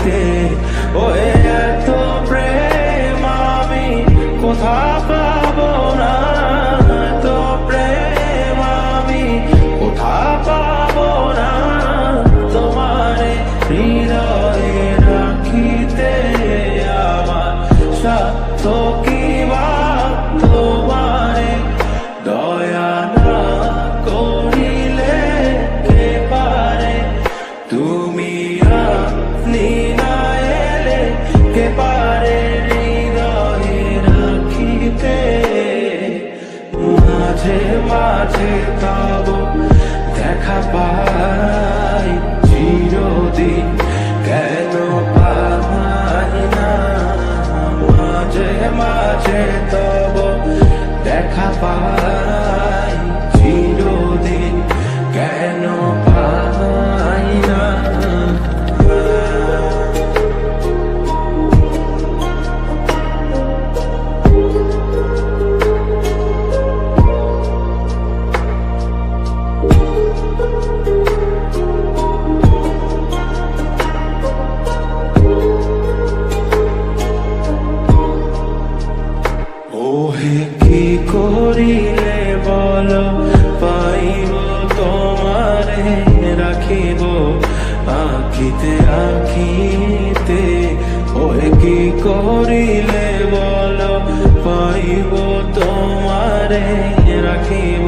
রাখিতে। ও এত প্রেম আমি কোথা পাবো না, এত প্রেম আমি কোথা পাবো না, তোমারে হৃদয়ে রাখিতে আমার সাধ্য কি বা তোমারে দয়া না করিলে কে পারে, তুমি আপনি না এলে কে পারে হৃদয়ে রাখিতে। মাঝে মাঝে তব দেখা পাই চিরদিন কেন পাই না, মাঝে মাঝে তব দেখা পাই চিরদিন কেন পাই না। ওহে কি করিলে বলো পাইব তোমারে রাখিব আঁখিতে আঁখিতে। ওহে কি করিলে বলো পাইব তোমারে রাখিব